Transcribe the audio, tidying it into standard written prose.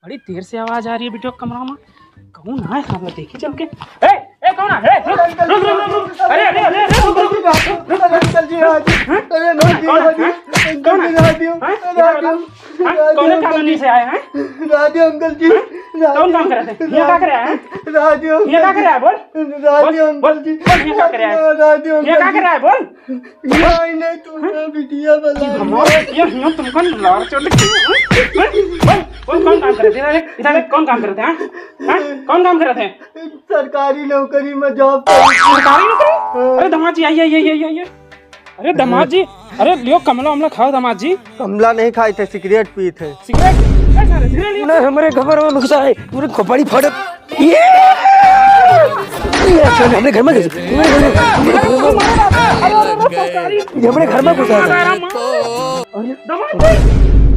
बड़ी देर से आवाज आ रही है बेटो कमरा में। कौन है? हम देखी चल के। ए कौन है? रुक रुक रुक रुक। अरे अरे अरे रुक रुक रुक। अंकल जी अरे कौन है? कौन कॉलोनी से आए हैं? राधियो अंकल जी। कौन काम कर रहे थे? ये क्या कर रहा है? राधियो ये क्या कर रहा है? बोल। राधियो अंकल जी। ये क्या कर रहा है? राधियो ये क्या कर रहा है? बोल। नहीं तुमने बिटिया बना ये तुमको लार चोट बोल कौन काम कर रहे थे? इधर कौन काम कर रहे थे? हैं? कौन काम कर रहे थे? सरकारी नौकरी में जॉब सरकारी नौकरी? अरे दामाद जी आइए। अरे दामाद जी, अरे लियो कमला हमला खाओ दामाद जी। कमला नहीं खाए थे, सिगरेट पी थे। सिगरेट? सिगरेट लियो। हमारे घर में घुसा है, पूरे खोपड़ी फाड़ हमारे घर में हमारे घर में घुसा है। दामाद जी